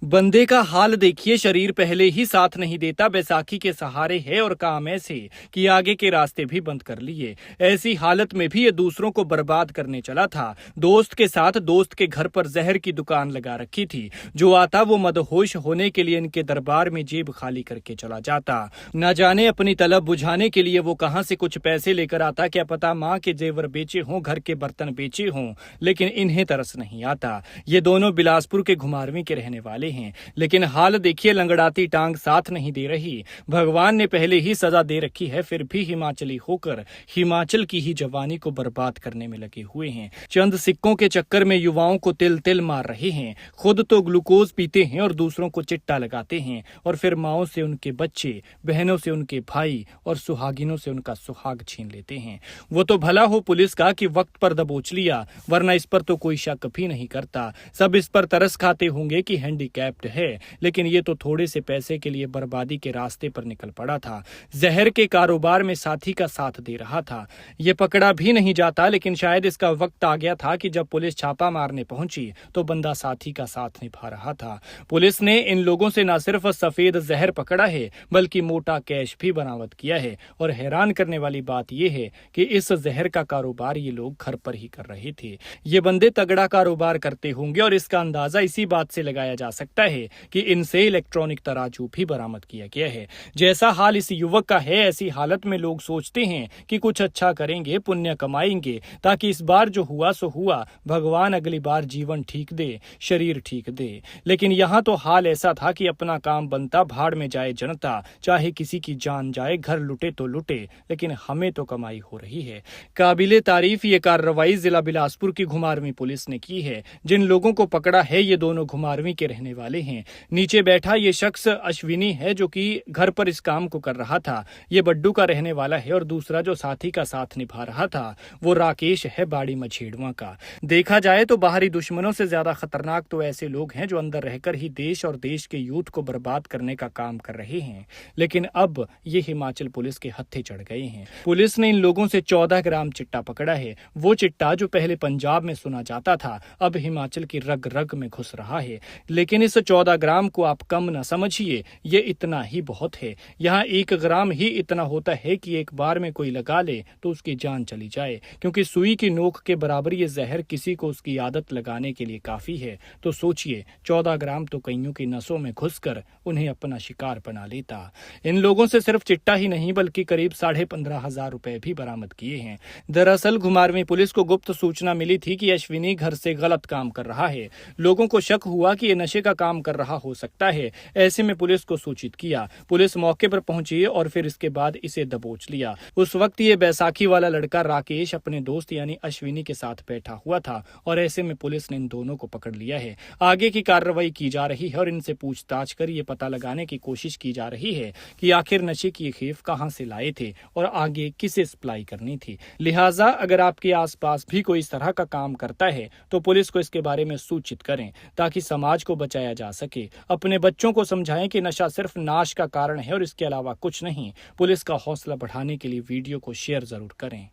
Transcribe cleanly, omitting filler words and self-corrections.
बंदे का हाल देखिए, शरीर पहले ही साथ नहीं देता, बैसाखी के सहारे है और काम ऐसे कि आगे के रास्ते भी बंद कर लिए। ऐसी हालत में भी ये दूसरों को बर्बाद करने चला था। दोस्त के साथ दोस्त के घर पर जहर की दुकान लगा रखी थी। जो आता वो मदहोश होने के लिए इनके दरबार में जेब खाली करके चला जाता। न जाने अपनी तलब बुझाने के लिए वो कहां से कुछ पैसे लेकर आता, क्या पता माँ के जेवर बेचे हों, घर के बर्तन बेचे हों, लेकिन इन्हें तरस नहीं आता। ये दोनों बिलासपुर के घुमारवीं के रहने वाले हैं, लेकिन हाल देखिए, लंगड़ाती टांग साथ नहीं दे रही। भगवान ने पहले ही सजा दे रखी है, फिर भी हिमाचली होकर हिमाचल की ही जवानी को बर्बाद करने में लगे हुए हैं। चंद सिक्कों के चक्कर में युवाओं को तिल तिल मार रहे हैं। खुद तो ग्लूकोज पीते हैं और दूसरों को चिट्टा लगाते हैं, और फिर माओं से उनके बच्चे, बहनों से उनके भाई और सुहागिनों से उनका सुहाग छीन लेते हैं। वो तो भला हो पुलिस का कि वक्त पर दबोच लिया, वरना इस पर तो कोई शक भी नहीं करता। सब इस पर तरस खाते होंगे कि हैंडीकैप्ड है, लेकिन ये तो थोड़े से पैसे के लिए बर्बादी के रास्ते पर निकल पड़ा था। जहर के कारोबार में साथी का साथ दे रहा था। ये पकड़ा भी नहीं जाता, लेकिन शायद इसका वक्त आ गया था कि जब पुलिस छापा मारने पहुंची तो बंदा साथी का साथ निभा रहा था। पुलिस ने इन लोगों से न सिर्फ सफेद जहर पकड़ा है, बल्कि मोटा कैश भी बरामद किया है। और हैरान करने वाली बात यह है कि इस जहर का कारोबार ये लोग घर पर ही कर रहे थे। ये बंदे तगड़ा कारोबार करते होंगे, और इसका अंदाजा इसी बात से लगाया जा सकता है कि इनसे इलेक्ट्रॉनिक तराजू भी बरामद किया गया है। जैसा हाल इस युवक का है, ऐसी हालत में लोग सोचते हैं कि कुछ अच्छा करेंगे, पुण्य कमाएंगे, ताकि इस बार जो हुआ सो हुआ, भगवान अगली बार जीवन ठीक दे, शरीर ठीक दे। लेकिन यहाँ तो हाल ऐसा था कि अपना काम बनता, भाड़ में जाए जनता, चाहे किसी की जान जाए, घर लुटे तो लुटे, लेकिन हमें तो कमाई हो रही है। काबिले तारीफ ये कार्रवाई जिला बिलासपुर की घुमारवीं पुलिस ने की है। जिन लोगों को पकड़ा है, ये दोनों घुमारवीं के रहने वाले हैं। नीचे बैठा ये शख्स अश्विनी है, जो कि घर पर इस काम को कर रहा था। ये बड्डू का रहने वाला है, और दूसरा जो साथी का साथ निभा रहा था वो राकेश है, बाड़ी मछेड़वा का। देखा जाए तो बाहरी दुश्मनों से ज्यादा खतरनाक तो ऐसे लोग हैं जो अंदर रहकर ही देश और देश के यूथ को बर्बाद करने का काम कर रहे हैं। लेकिन अब ये हिमाचल पुलिस के हत्थे चढ़ गए हैं। पुलिस ने इन लोगों से 14 ग्राम चिट्टा पकड़ा है। वो चिट्टा जो पहले पंजाब में सुना जाता था, अब हिमाचल की रग रग में घुस रहा है। लेकिन इस 14 ग्राम को आप कम न समझिए, ये इतना ही बहुत है। यहाँ 1 ग्राम ही इतना होता है कि एक बार में कोई लगा ले तो उसकी जान चली जाए, क्योंकि सुई की नोक के बराबर ये जहर किसी को उसकी आदत लगाने के लिए काफी है। तो सोचिए, 14 ग्राम तो कईयों की नसों में घुसकर उन्हें अपना शिकार बना लेता। इन लोगों से सिर्फ चिट्टा ही नहीं, बल्कि करीब 15,500 रुपए भी बरामद किए हैं। दरअसल घुमारवीं पुलिस को गुप्त सूचना मिली थी कि अश्विनी घर से गलत काम कर रहा है। लोगों को शक हुआ कि ये नशे का काम कर रहा हो सकता है। ऐसे में पुलिस को सूचित किया। पुलिस मौके पर पहुंची और फिर इसके बाद इसे दबोच लिया। उस वक्त ये बैसाखी वाला लड़का राकेश अपने दोस्त यानी अश्विनी के साथ बैठा हुआ था, और ऐसे में पुलिस ने इन दोनों को पकड़ लिया है। आगे की कार्रवाई की जा रही है और इनसे पूछताछ कर ये पता लगाने की कोशिश की जा रही है कि आखिर नशे की खेप कहां से लाए थे और आगे किसे सप्लाई करनी थी। लिहाजा अगर आपके आसपास भी कोई इस तरह का काम करता है तो पुलिस को इसके बारे में सूचित करें, ताकि समाज को बचाया जा सके। अपने बच्चों को समझाएं कि नशा सिर्फ नाश का कारण है और इसके अलावा कुछ नहीं। पुलिस का हौसला बढ़ाने के लिए वीडियो को शेयर जरूर करें।